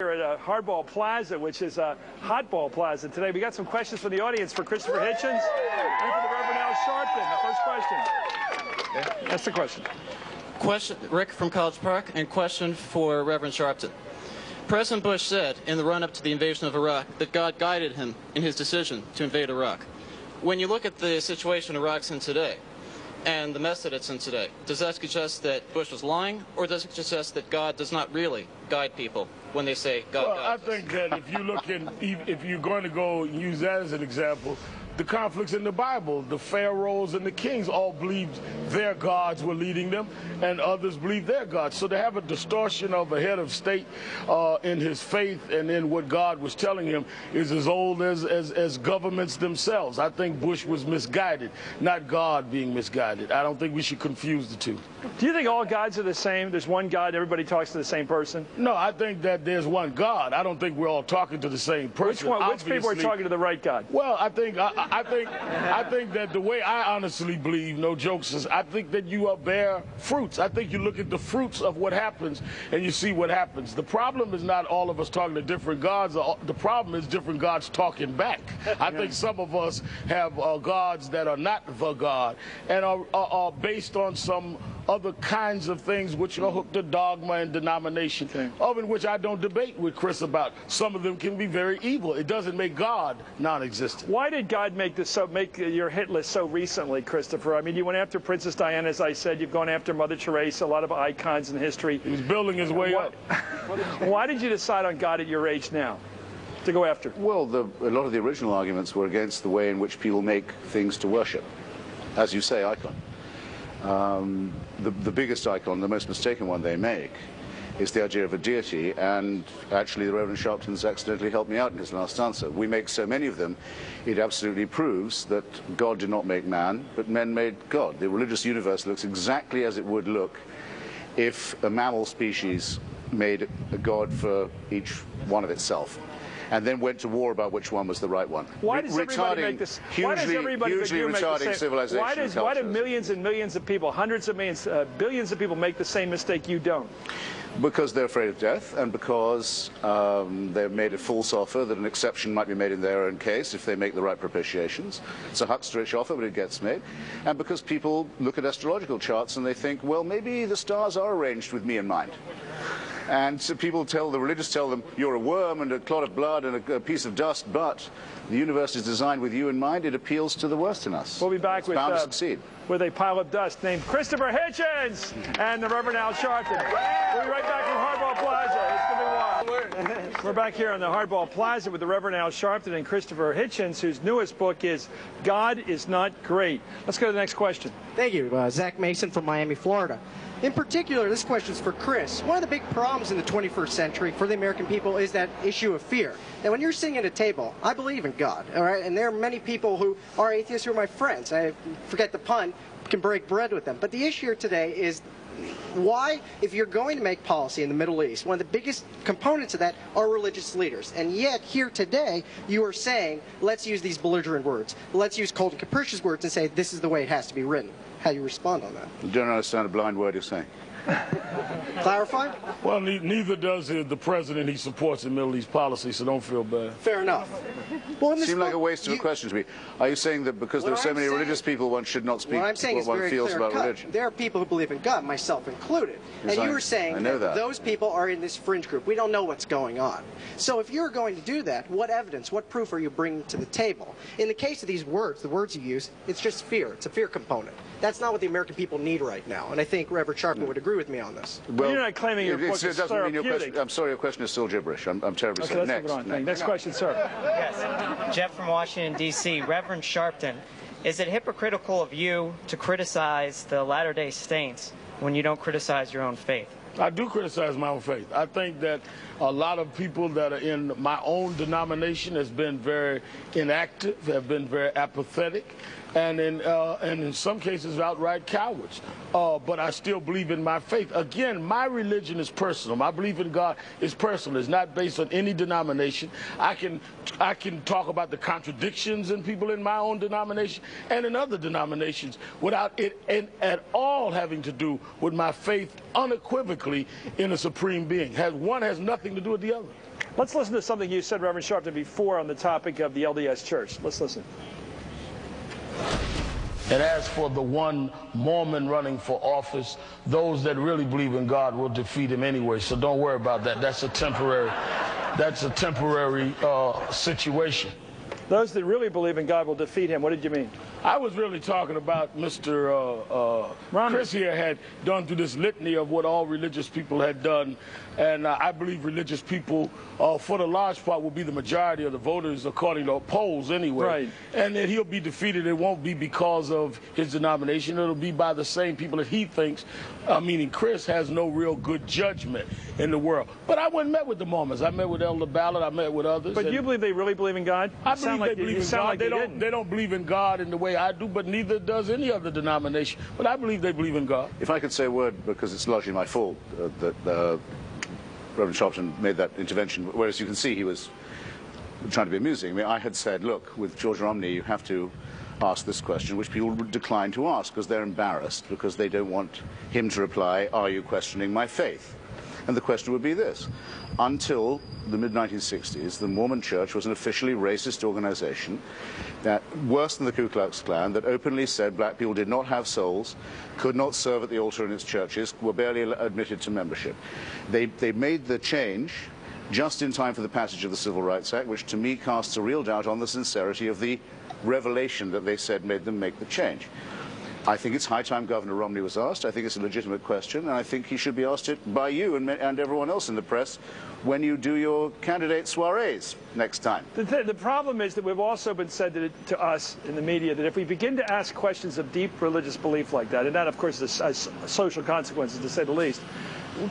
Here at Hardball Plaza, which is a Hotball Plaza today. We got some questions from the audience for Christopher Hitchens and for the Reverend Al Sharpton. The first question. Okay. That's the question. Rick from College Park, and question for Reverend Sharpton. President Bush said in the run-up to the invasion of Iraq that God guided him in his decision to invade Iraq. When you look at the situation Iraq's in today, and the mess that it's in today, does that suggest that Bush was lying, or does it suggest that God does not really guide people when they say God guides us? I think that if you look in, if you're going to go use that as an example, the conflicts in the Bible, the pharaohs and the kings all believed their gods were leading them, and others believed their gods. So to have a distortion of a head of state in his faith and in what God was telling him is as old as governments themselves. I think Bush was misguided, not God being misguided. I don't think we should confuse the two. Do you think all gods are the same? There's one God, everybody talks to the same person? No, I think that there's one God. I don't think we're all talking to the same person. Which people are talking to the right God? Well, I think that the way I honestly believe, no jokes, is I think that you bear fruits. I think you look at the fruits of what happens and you see what happens. The problem is not all of us talking to different gods. The problem is different gods talking back. I think some of us have gods that are not the God and are based on some other kinds of things which are hooked to dogma and denomination, of in which I don't debate with Chris about. Some of them can be very evil. It doesn't make God non-existent. Why did God make your hit list so recently, Christopher? I mean, you went after Princess Diana, as I said. You've gone after Mother Teresa, a lot of icons in history. He's building his way up. Why did you decide on God at your age now to go after? Well, a lot of the original arguments were against the way in which people make things to worship. As you say, icon. The biggest icon, the most mistaken one they make, is the idea of a deity, and actually the Reverend Sharpton's accidentally helped me out in his last answer. We make so many of them, it absolutely proves that God did not make man, but men made God. The religious universe looks exactly as it would look if a mammal species made a god for each one of itself, and then went to war about which one was the right one. Why does everybody make this? Hugely retarding civilization. Why do millions and millions of people, hundreds of millions, billions of people make the same mistake you don't? Because they're afraid of death, and because they've made a false offer that an exception might be made in their own case if they make the right propitiations. It's a hucksterish offer, but it gets made. And because people look at astrological charts and they think, well, maybe the stars are arranged with me in mind. And so the religious tell them, you're a worm and a clot of blood and a piece of dust, but the universe is designed with you in mind. It appeals to the worst in us. We'll be back with a pile of dust named Christopher Hitchens and the Reverend Al Sharpton. We'll be right back from Hardball Plaza. It's going to be wild. We're back here on the Hardball Plaza with the Reverend Al Sharpton and Christopher Hitchens, whose newest book is God is Not Great. Let's go to the next question. Thank you. Zach Mason from Miami, Florida. In particular, this question is for Chris. One of the big problems in the 21st century for the American people is that issue of fear. Now, when you're sitting at a table, I believe in God, all right? And there are many people who are atheists who are my friends. I forget the pun, can break bread with them. But the issue here today is why, if you're going to make policy in the Middle East, one of the biggest components of that are religious leaders. And yet, here today, you are saying, let's use these belligerent words. Let's use cold and capricious words and say, this is the way it has to be written. How do you respond on that? I don't understand a blind word you're saying. Clarify? Well, neither does the president. He supports the Middle East policy, so don't feel bad. Fair enough. Well, seemed like a waste of a question to me. Are you saying that because there are so many religious people, one should not speak what one feels about religion? There are people who believe in God, myself included. Yes, and you were saying that those people are in this fringe group. We don't know what's going on. So if you're going to do that, what evidence, what proof are you bringing to the table? In the case of these words, the words you use, it's just fear. It's a fear component. That's not what the American people need right now. And I think Reverend Sharpton would agree with me on this. Well, you're not claiming your book is therapeutic. I'm sorry, your question is still gibberish. I'm terribly sorry. Let's move on. Next question, sir. Yes. Jeff from Washington, D.C. Reverend Sharpton, is it hypocritical of you to criticize the Latter-day Saints when you don't criticize your own faith? I do criticize my own faith. I think that a lot of people that are in my own denomination has been very inactive, have been very apathetic, and in some cases outright cowards. But I still believe in my faith. Again, my religion is personal. My belief in God is personal. It's not based on any denomination. I can talk about the contradictions in people in my own denomination and in other denominations without it at all having to do with my faith unequivocally. theologically in a supreme being. One has nothing to do with the other. Let's listen to something you said, Reverend Sharpton, before on the topic of the LDS Church. Let's listen. And as for the one Mormon running for office, those that really believe in God will defeat him anyway. So don't worry about that. That's a temporary situation. Those that really believe in God will defeat him. What did you mean? I was really talking about Mr. Chris here had gone through this litany of what all religious people had done. And I believe religious people, for the large part, will be the majority of the voters according to polls anyway. Right. And that he'll be defeated. It won't be because of his denomination. It'll be by the same people that he thinks, meaning Chris, has no real good judgment in the world. But I went and met with the Mormons. I met with Elder Ballard. I met with others. But you believe they really believe in God? I believe they believe in God. They don't believe in God in the way I do, but neither does any other denomination. But I believe they believe in God. If I could say a word, because it's largely my fault that Reverend Sharpton made that intervention, whereas you can see he was trying to be amusing. I mean, I had said, look, with George Romney, you have to ask this question, which people would decline to ask because they're embarrassed, because they don't want him to reply, are you questioning my faith? And the question would be this. Until the mid-1960s, the Mormon Church was an officially racist organization, that worse than the Ku Klux Klan, that openly said black people did not have souls, could not serve at the altar in its churches, were barely admitted to membership. They made the change just in time for the passage of the Civil Rights Act, which to me casts a real doubt on the sincerity of the revelation that they said made them make the change. I think it's high time Governor Romney was asked. I think it's a legitimate question, and I think he should be asked it by you and everyone else in the press when you do your candidate soirees next time. The problem is that we've also been said to us in the media that if we begin to ask questions of deep religious belief like that, and that, of course, has social consequences, to say the least,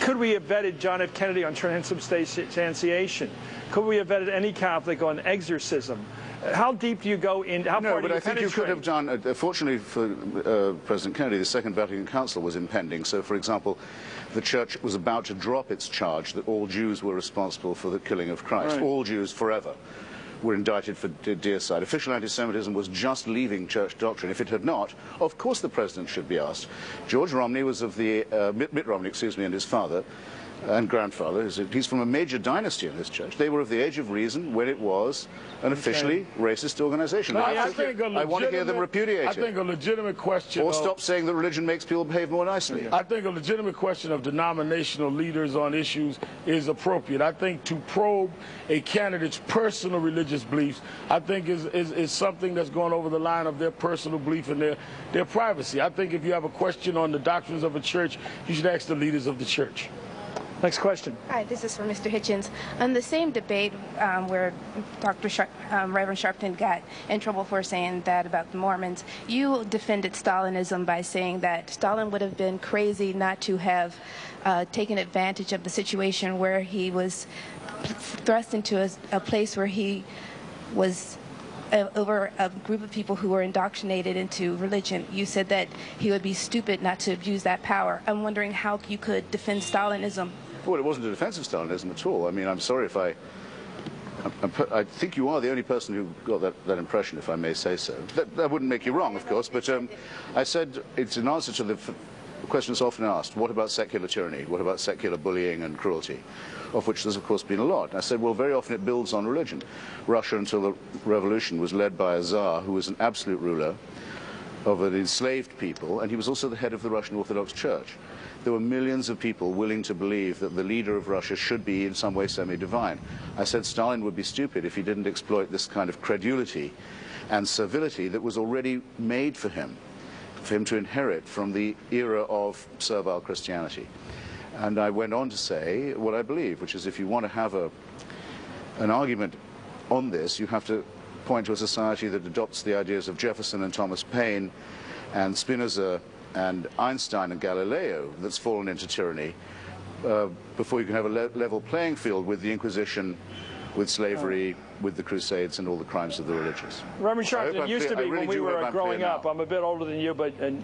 could we have vetted John F. Kennedy on transubstantiation? Could we have vetted any Catholic on exorcism? How deep do you go in? How far do you penetrate? No, but I think you could have done. Fortunately for President Kennedy, the Second Vatican Council was impending. So, for example, the Church was about to drop its charge that all Jews were responsible for the killing of Christ. Right. All Jews forever were indicted for deicide. Official anti-Semitism was just leaving church doctrine. If it had not, of course the president should be asked. George Romney was of the Mitt Romney, excuse me, and his father and grandfather. He's from a major dynasty in this church. They were of the age of reason when it was an officially racist organization. No, I want to hear them repudiate it. I think a legitimate question. Or stop saying that religion makes people behave more nicely. I think a legitimate question of denominational leaders on issues is appropriate. I think to probe a candidate's personal religious beliefs, I think is something that's going over the line of their personal belief and their privacy. I think if you have a question on the doctrines of a church, you should ask the leaders of the church. Next question. Hi, this is for Mr. Hitchens. On the same debate where Reverend Sharpton got in trouble for saying that about the Mormons, you defended Stalinism by saying that Stalin would have been crazy not to have taken advantage of the situation where he was thrust into a place where he was over a group of people who were indoctrinated into religion. You said that he would be stupid not to abuse that power. I'm wondering how you could defend Stalinism. Well, it wasn't a defense of Stalinism at all. I mean, I'm sorry if I think you are the only person who got that impression, if I may say so. That wouldn't make you wrong, of course, but I said it's an answer to the question that's often asked, what about secular tyranny? What about secular bullying and cruelty? Of which there's, of course, been a lot. And I said, well, very often it builds on religion. Russia, until the revolution, was led by a Tsar who was an absolute ruler of an enslaved people, and he was also the head of the Russian Orthodox Church. There were millions of people willing to believe that the leader of Russia should be in some way semi-divine. I said Stalin would be stupid if he didn't exploit this kind of credulity and servility that was already made for him to inherit from the era of servile Christianity. And I went on to say what I believe, which is if you want to have an argument on this, you have to point to a society that adopts the ideas of Jefferson and Thomas Paine and Spinoza and Einstein and Galileo that's fallen into tyranny before you can have a level playing field with the Inquisition with slavery, with the Crusades, and all the crimes of the religious. Reverend Sharpton, it used to be when we were growing up. Now. I'm a bit older than you, and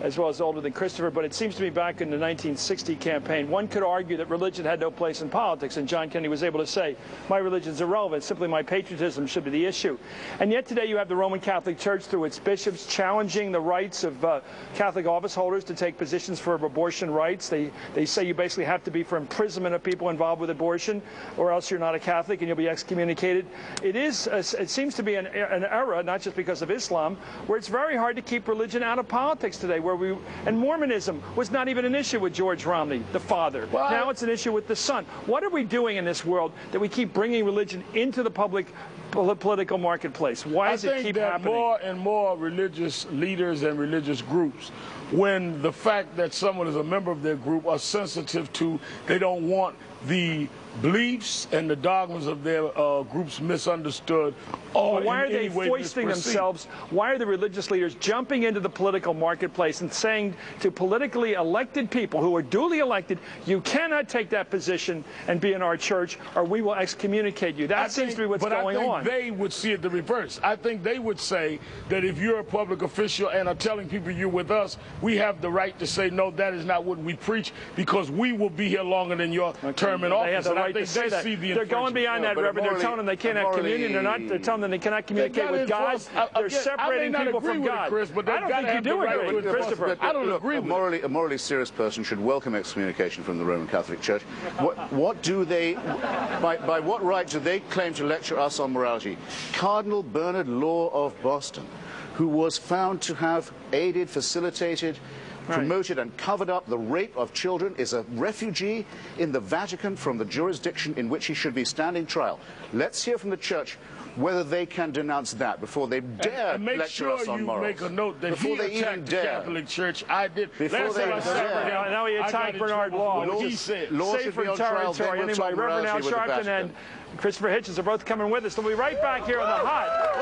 as well as older than Christopher, but it seems to me back in the 1960 campaign, one could argue that religion had no place in politics, and John Kennedy was able to say, my religion's irrelevant, simply my patriotism should be the issue. And yet today you have the Roman Catholic Church through its bishops challenging the rights of Catholic office holders to take positions for abortion rights. They say you basically have to be for imprisonment of people involved with abortion, or else you're not a Catholic and you'll be excommunicated. It seems to be an era, not just because of Islam, where it's very hard to keep religion out of politics today, and Mormonism was not even an issue with George Romney, the father. Well, now it's an issue with the son. What are we doing in this world that we keep bringing religion into the public political marketplace? Why does it keep happening? I think that more and more religious leaders and religious groups, when the fact that someone is a member of their group, are sensitive to, they don't want the beliefs and the dogmas of their groups misunderstood, or why are in they any way foisting themselves? Why are the religious leaders jumping into the political marketplace and saying to politically elected people who are duly elected, you cannot take that position and be in our church, or we will excommunicate you? That seems to be what's going on. But I think they would see it the reverse. I think they would say that if you're a public official and are telling people you're with us, we have the right to say, no, that is not what we preach, because we will be here longer than your term in office. They have the right to say that. They're going beyond that, Reverend. They're telling them they can't have communion. They're telling them they cannot communicate with God. They're separating people from God. Chris, but I don't think you do agree with Christopher. I don't agree with a morally serious person should welcome excommunication from the Roman Catholic Church. What do they, by what right do they claim to lecture us on morality? Cardinal Bernard Law of Boston, who was found to have aided, facilitated, promoted and covered up the rape of children, is a refugee in the Vatican from the jurisdiction in which he should be standing trial. Let's hear from the church whether they can denounce that before they dare lecture us on morals. Make sure you make a note that before he attacked the Catholic Church. I did. Before they dare. Now he attacked Bernard Law, which is safe from territory. Anyway, Reverend Al Sharpton and Christopher Hitchens are both coming with us. They'll be right back here on the Hot